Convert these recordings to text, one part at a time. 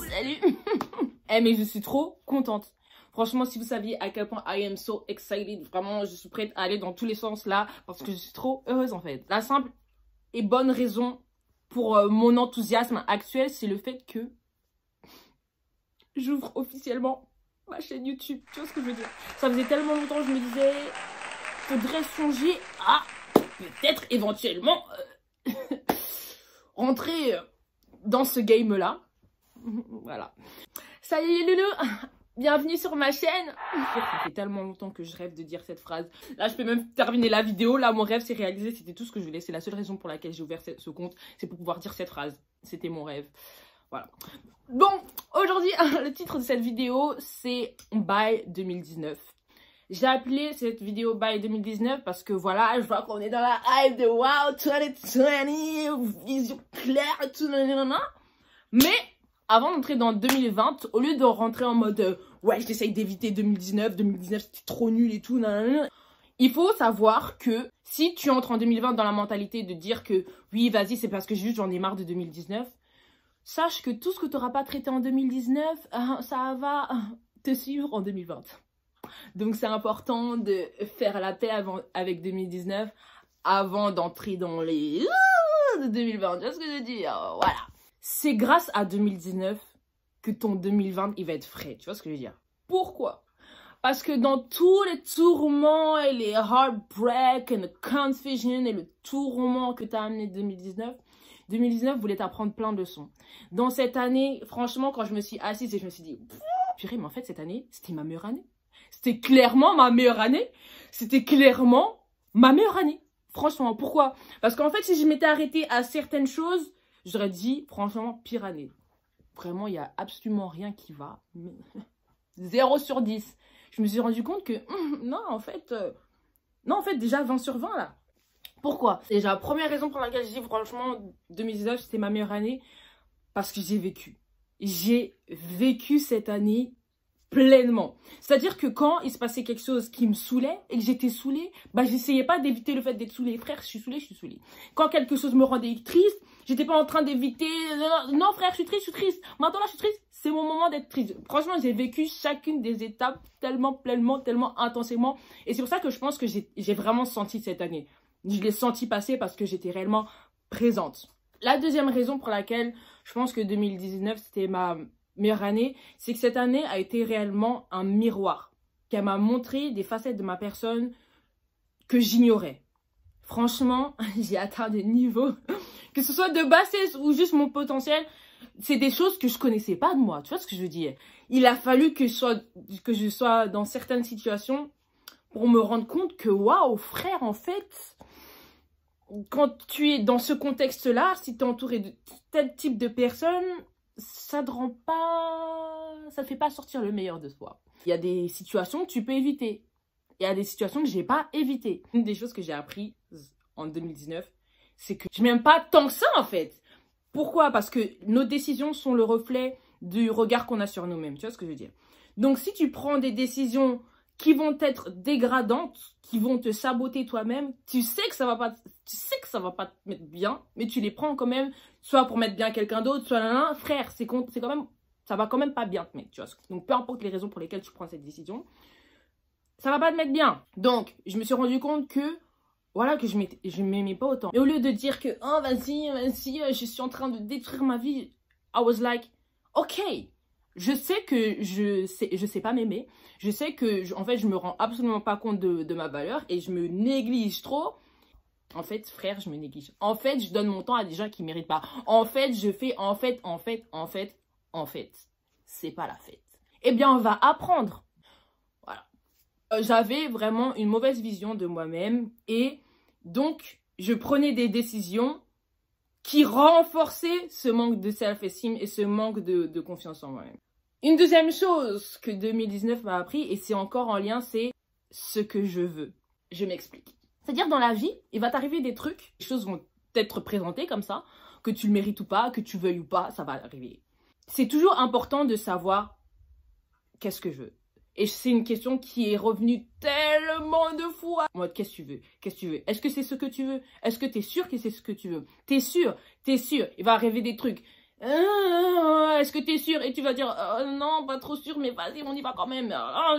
Salut. Eh mais je suis trop contente. Franchement, si vous saviez à quel point I am so excited, vraiment, je suis prête à aller dans tous les sens là, parce que je suis trop heureuse en fait. La simple et bonne raison pour mon enthousiasme actuel, c'est le fait que j'ouvre officiellement ma chaîne YouTube. Tu vois ce que je veux dire? Ça faisait tellement longtemps que je me disais, faudrait songer à peut-être éventuellement rentrer dans ce game là. Voilà. Salut les loulous, bienvenue sur ma chaîne. Ça fait tellement longtemps que je rêve de dire cette phrase. Là, je peux même terminer la vidéo. Là, mon rêve s'est réalisé. C'était tout ce que je voulais. C'est la seule raison pour laquelle j'ai ouvert ce compte. C'est pour pouvoir dire cette phrase. C'était mon rêve. Voilà. Bon, aujourd'hui, le titre de cette vidéo, c'est Bye 2019. J'ai appelé cette vidéo Bye 2019 parce que voilà, je vois qu'on est dans la hype de Wow 2020, vision claire et tout, mais avant d'entrer dans 2020, au lieu de rentrer en mode ouais, j'essaye d'éviter 2019 c'était trop nul et tout, il faut savoir que si tu entres en 2020 dans la mentalité de dire que oui, vas-y, c'est parce que juste j'en ai marre de 2019, sache que tout ce que tu n'auras pas traité en 2019, ça va te suivre en 2020. Donc c'est important de faire la paix avec 2019 avant d'entrer dans les de 2020. Tu vois ce que je veux dire? Voilà. C'est grâce à 2019 que ton 2020 il va être frais. Tu vois ce que je veux dire? Pourquoi? Parce que dans tous les tourments et les heartbreaks et le confusion et le tourment que t'as amené 2019 voulait t'apprendre plein de leçons. Dans cette année, franchement, quand je me suis assise et je me suis dit, purée, mais en fait, cette année, c'était ma meilleure année. C'était clairement ma meilleure année. C'était clairement ma meilleure année. Franchement, pourquoi? Parce qu'en fait, si je m'étais arrêtée à certaines choses, j'aurais dit, franchement, pire année. Vraiment, il n'y a absolument rien qui va. 0 sur 10. Je me suis rendu compte que, non, en fait, déjà 20 sur 20, là. Pourquoi? Déjà, première raison pour laquelle je dis, franchement, 2019, c'était ma meilleure année. Parce que j'ai vécu. J'ai vécu cette année pleinement. C'est-à-dire que quand il se passait quelque chose qui me saoulait et que j'étais saoulée, bah j'essayais pas d'éviter le fait d'être saoulée. Frère, je suis saoulée. Quand quelque chose me rendait triste, j'étais pas en train d'éviter non frère, je suis triste. Maintenant là, je suis triste, c'est mon moment d'être triste. Franchement, j'ai vécu chacune des étapes tellement pleinement, tellement intensément et c'est pour ça que je pense que j'ai vraiment senti cette année. Je l'ai senti passer parce que j'étais réellement présente. La deuxième raison pour laquelle je pense que 2019 c'était ma meilleure année, c'est que cette année a été réellement un miroir, qu'elle m'a montré des facettes de ma personne que j'ignorais. Franchement, j'ai atteint des niveaux, que ce soit de bassesse ou juste mon potentiel, c'est des choses que je connaissais pas de moi, tu vois ce que je veux dire? Il a fallu que je sois dans certaines situations pour me rendre compte que waouh, frère, en fait, quand tu es dans ce contexte-là, si tu es entouré de tel type de personnes, ça te rend pas, ça te fait pas sortir le meilleur de toi. Il y a des situations que tu peux éviter. Il y a des situations que j'ai pas évitées. Une des choses que j'ai appris en 2019, c'est que je m'aime pas tant que ça en fait. Pourquoi? Parce que nos décisions sont le reflet du regard qu'on a sur nous-mêmes. Tu vois ce que je veux dire? Donc si tu prends des décisions qui vont être dégradantes, qui vont te saboter toi-même, tu sais que ça va pas te mettre bien, mais tu les prends quand même, soit pour mettre bien quelqu'un d'autre, soit là, frère, c'est quand même, ça va quand même pas bien te mettre, tu vois. Donc peu importe les raisons pour lesquelles tu prends cette décision, ça va pas te mettre bien. Donc je me suis rendu compte que, voilà, que je m'aimais pas autant. Et au lieu de dire que, oh vas-y, je suis en train de détruire ma vie, I was like, ok. Je sais que je sais pas m'aimer. Je sais que, en fait, je me rends absolument pas compte de ma valeur et je me néglige trop. En fait, frère, je me néglige. En fait, je donne mon temps à des gens qui méritent pas. En fait, je fais en fait. C'est pas la fête. Eh bien, on va apprendre. Voilà. J'avais vraiment une mauvaise vision de moi-même et donc, je prenais des décisions qui renforçaient ce manque de self-esteem et ce manque de confiance en moi-même. Une deuxième chose que 2019 m'a appris, et c'est encore en lien, c'est ce que je veux. Je m'explique. C'est-à-dire dans la vie, il va t'arriver des trucs, les choses vont t'être présentées comme ça, que tu le mérites ou pas, que tu veuilles ou pas, ça va arriver. C'est toujours important de savoir qu'est-ce que je veux. Et c'est une question qui est revenue tellement de fois. En mode, qu'est-ce que tu veux? Qu'est-ce que tu veux? Est-ce que c'est ce que tu veux? Est-ce que t'es sûr que c'est ce que tu veux? T'es sûr? T'es sûr? Il va arriver des trucs. Est-ce que t'es sûr? Et tu vas dire, non, pas trop sûr, mais vas-y, on y va quand même.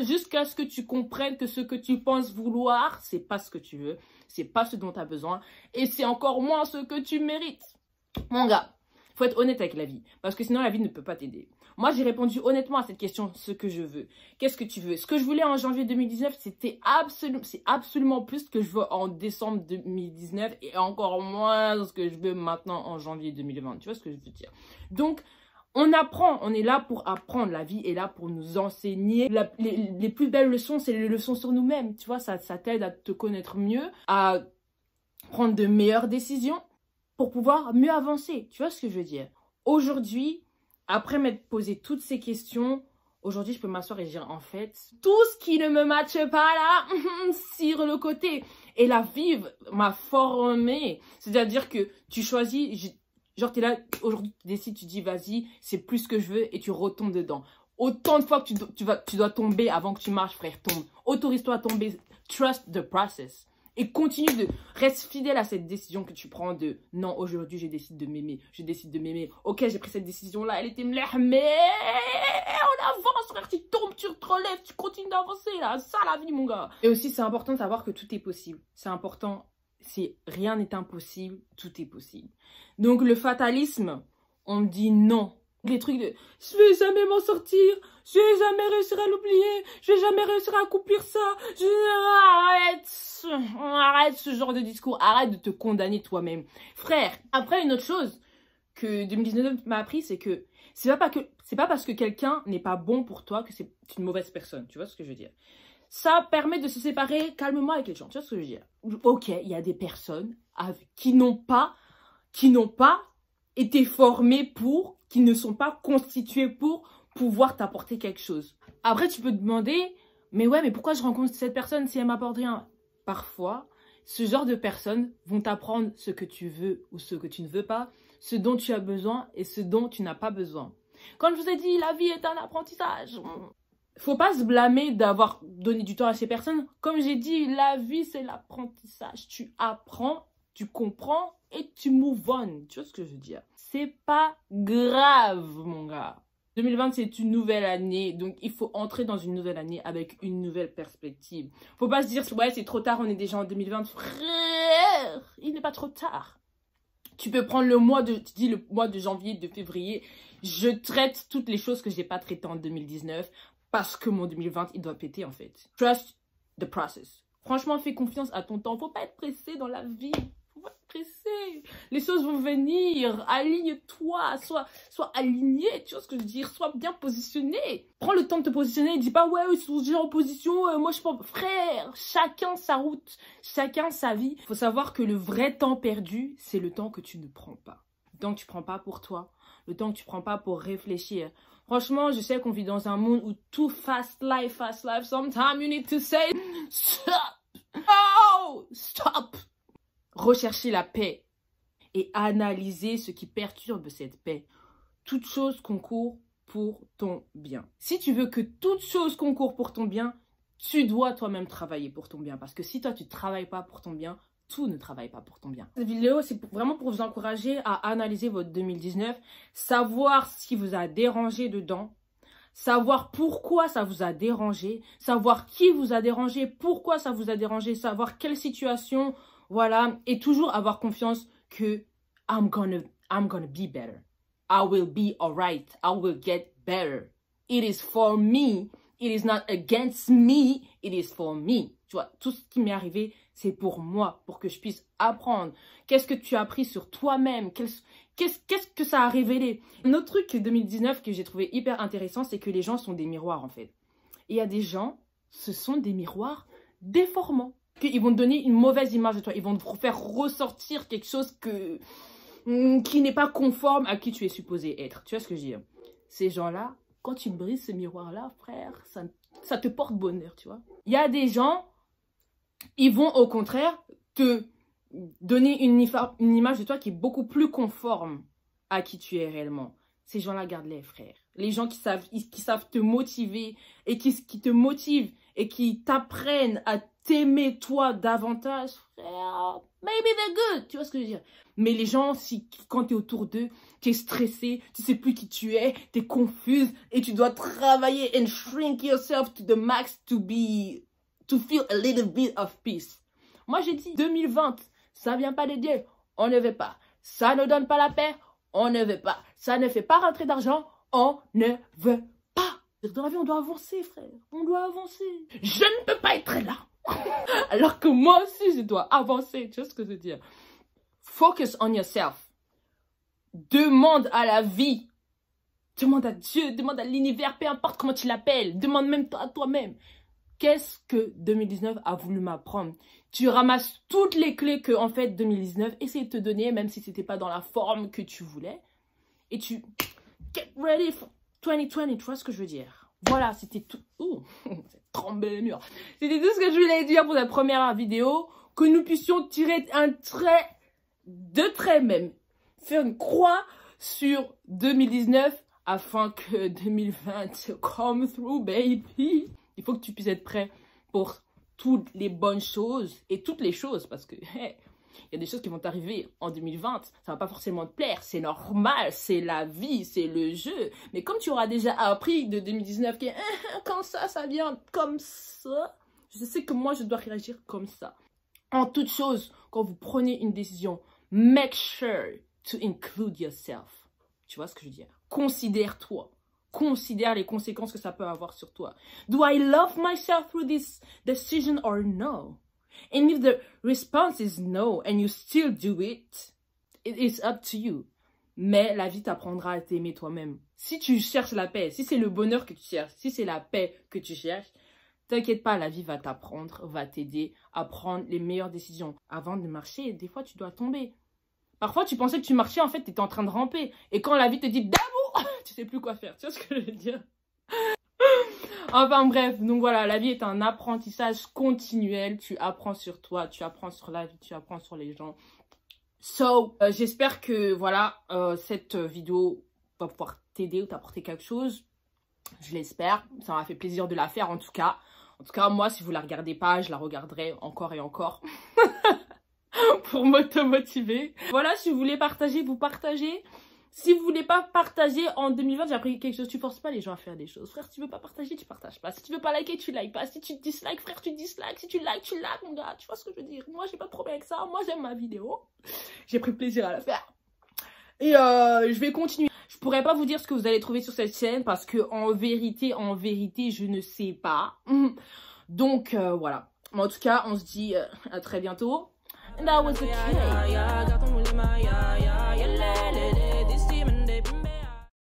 Jusqu'à ce que tu comprennes que ce que tu penses vouloir, c'est pas ce que tu veux. C'est pas ce dont tu as besoin. Et c'est encore moins ce que tu mérites. Mon gars, faut être honnête avec la vie. Parce que sinon, la vie ne peut pas t'aider. Moi, j'ai répondu honnêtement à cette question, ce que je veux. Qu'est-ce que tu veux? Ce que je voulais en janvier 2019, c'est absolument plus ce que je veux en décembre 2019 et encore moins ce que je veux maintenant en janvier 2020. Tu vois ce que je veux dire? Donc, on apprend, on est là pour apprendre. La vie est là pour nous enseigner. Les plus belles leçons, c'est les leçons sur nous-mêmes. Tu vois, ça t'aide à te connaître mieux, à prendre de meilleures décisions pour pouvoir mieux avancer. Tu vois ce que je veux dire? Aujourd'hui, après m'être posé toutes ces questions, aujourd'hui, je peux m'asseoir et dire, en fait, tout ce qui ne me matche pas là, sur le côté. Et la vie m'a formé. C'est-à-dire que tu choisis, genre, t'es là, aujourd'hui, tu décides, tu dis, vas-y, c'est plus ce que je veux et tu retombes dedans. Autant de fois que tu dois tomber avant que tu marches, frère, tombe. Autorise-toi à tomber. Trust the process. Et continue de rester fidèle à cette décision que tu prends de non, aujourd'hui, je décide de m'aimer. Je décide de m'aimer. Ok, j'ai pris cette décision-là, elle était mleh, mais on avance, frère. Tu tombes, tu te relèves, tu continues d'avancer, là. Ça, la vie, mon gars. Et aussi, c'est important de savoir que tout est possible. C'est important. Rien n'est impossible, tout est possible. Donc, le fatalisme, on dit non. Les trucs de je vais jamais m'en sortir, je vais jamais réussir à l'oublier, je vais jamais réussir à accomplir ça. Arrête ce genre de discours, arrête de te condamner toi-même. Frère, après une autre chose que 2019 m'a appris, c'est que c'est pas parce que quelqu'un n'est pas bon pour toi que c'est une mauvaise personne. Tu vois ce que je veux dire? Ça permet de se séparer calmement avec les gens. Tu vois ce que je veux dire? Ok, il y a des personnes qui n'ont pas été formées pour, qui ne sont pas constituées pour pouvoir t'apporter quelque chose. Après, tu peux te demander, mais ouais, mais pourquoi je rencontre cette personne si elle m'apporte rien? Parfois, ce genre de personnes vont t'apprendre ce que tu veux ou ce que tu ne veux pas, ce dont tu as besoin et ce dont tu n'as pas besoin. Comme je vous ai dit, la vie est un apprentissage. Faut pas se blâmer d'avoir donné du temps à ces personnes. Comme j'ai dit, la vie, c'est l'apprentissage. Tu apprends, tu comprends et tu move on. Tu vois ce que je veux dire? C'est pas grave, mon gars. 2020, c'est une nouvelle année. Donc, il faut entrer dans une nouvelle année avec une nouvelle perspective. Faut pas se dire, ouais, c'est trop tard, on est déjà en 2020. Frère, il n'est pas trop tard. Tu peux prendre le mois de janvier, de février. Je traite toutes les choses que j'ai pas traitées en 2019 parce que mon 2020, il doit péter, en fait. Trust the process. Franchement, fais confiance à ton temps. Faut pas être pressé dans la vie. Faut pas être pressé. Les choses vont venir. Aligne-toi. Sois aligné. Tu vois ce que je veux dire? Sois bien positionné. Prends le temps de te positionner. Dis pas, ouais, ils sont déjà en position. Moi, je pense. Frère, chacun sa route. Chacun sa vie. Faut savoir que le vrai temps perdu, c'est le temps que tu ne prends pas. Le temps que tu prends pas pour toi. Le temps que tu prends pas pour réfléchir. Franchement, je sais qu'on vit dans un monde où tout fast life. Sometimes you need to say stop. Oh, stop. Rechercher la paix et analyser ce qui perturbe cette paix. Toute chose concourt pour ton bien. Si tu veux que toute chose concourt pour ton bien, tu dois toi-même travailler pour ton bien. Parce que si toi, tu ne travailles pas pour ton bien, tout ne travaille pas pour ton bien. Cette vidéo, c'est vraiment pour vous encourager à analyser votre 2019, savoir ce qui vous a dérangé dedans, savoir pourquoi ça vous a dérangé, savoir qui vous a dérangé, pourquoi ça vous a dérangé, savoir quelle situation, voilà, et toujours avoir confiance que I'm gonna be better. I will be alright. I will get better. It is for me. It is not against me. It is for me. Tu vois, tout ce qui m'est arrivé, c'est pour moi, pour que je puisse apprendre. Qu'est-ce que tu as appris sur toi-même? Qu'est-ce que ça a révélé? Un autre truc 2019 que j'ai trouvé hyper intéressant, c'est que les gens sont des miroirs, en fait. Et il y a des gens, ce sont des miroirs déformants. Ils vont te donner une mauvaise image de toi. Ils vont te faire ressortir quelque chose qui n'est pas conforme à qui tu es supposé être. Tu vois ce que je veux dire? Ces gens-là, quand tu brises ce miroir-là, frère, ça te porte bonheur, tu vois. Il y a des gens, ils vont au contraire te donner une image de toi qui est beaucoup plus conforme à qui tu es réellement. Ces gens-là, garde-les, frère. Les gens qui savent te motiver et qui te motivent et qui t'apprennent à t'aimer toi davantage, frère, maybe they're good, tu vois ce que je veux dire. Mais les gens, quand tu es autour d'eux, tu es stressé, tu sais plus qui tu es, tu es confuse et tu dois travailler and shrink yourself to the max to feel a little bit of peace. Moi, j'ai dit 2020, ça vient pas de Dieu, on ne veut pas. Ça ne donne pas la paix, on ne veut pas. Ça ne fait pas rentrer d'argent, on ne veut pas. Dans la vie, on doit avancer, frère. On doit avancer. Je ne peux pas être là. Alors que moi aussi, je dois avancer. Tu vois ce que je veux dire? Focus on yourself. Demande à la vie. Demande à Dieu, demande à l'univers, peu importe comment tu l'appelles. Demande même à toi-même. Qu'est-ce que 2019 a voulu m'apprendre? Tu ramasses toutes les clés que, en fait, 2019 essaie de te donner, même si c'était pas dans la forme que tu voulais. Et tu... Get ready for 2020, tu vois ce que je veux dire? Voilà, c'était tout... Ouh, c'est trembé les murs. C'était tout ce que je voulais dire pour la première vidéo. Que nous puissions tirer un trait, deux traits même. Faire une croix sur 2019 afin que 2020 come through, baby. Il faut que tu puisses être prêt pour toutes les bonnes choses et toutes les choses parce que hey, il y a des choses qui vont t'arriver en 2020, ça va pas forcément te plaire, c'est normal, c'est la vie, c'est le jeu. Mais comme tu auras déjà appris de 2019 que quand ça vient comme ça, je sais que moi je dois réagir comme ça. En toute chose, quand vous prenez une décision, make sure to include yourself. Tu vois ce que je veux dire? Considère-toi. Considère les conséquences que ça peut avoir sur toi. Do I love myself through this decision or no? And if the response is no and you still do it, it is up to you. Mais la vie t'apprendra à t'aimer toi-même. Si tu cherches la paix, si c'est le bonheur que tu cherches, si c'est la paix que tu cherches, t'inquiète pas, la vie va t'apprendre, va t'aider à prendre les meilleures décisions. Avant de marcher, des fois tu dois tomber. Parfois tu pensais que tu marchais, en fait tu étais en train de ramper. Et quand la vie te dit d'amour, tu sais plus quoi faire. Tu vois ce que je veux dire? Enfin bref, donc voilà, la vie est un apprentissage continuel. Tu apprends sur toi, tu apprends sur la vie, tu apprends sur les gens. So, j'espère que voilà, cette vidéo va pouvoir t'aider ou t'apporter quelque chose. Je l'espère, ça m'a fait plaisir de la faire en tout cas. En tout cas, moi, si vous la regardez pas, je la regarderai encore et encore. Pour m'auto-motiver. Voilà, si vous voulez partager, vous partagez. Si vous voulez pas partager en 2020, j'ai appris quelque chose. Tu forces pas les gens à faire des choses. Frère, si tu veux pas partager, tu partages pas. Si tu veux pas liker, tu likes pas. Si tu dislikes, frère, tu dislikes. Si tu likes, mon gars. Tu vois ce que je veux dire? Moi, j'ai pas de problème avec ça. Moi, j'aime ma vidéo. J'ai pris plaisir à la faire. Et je vais continuer. Je pourrais pas vous dire ce que vous allez trouver sur cette chaîne parce que en vérité, je ne sais pas. Donc, voilà. Mais en tout cas, on se dit à très bientôt. And that was the kid.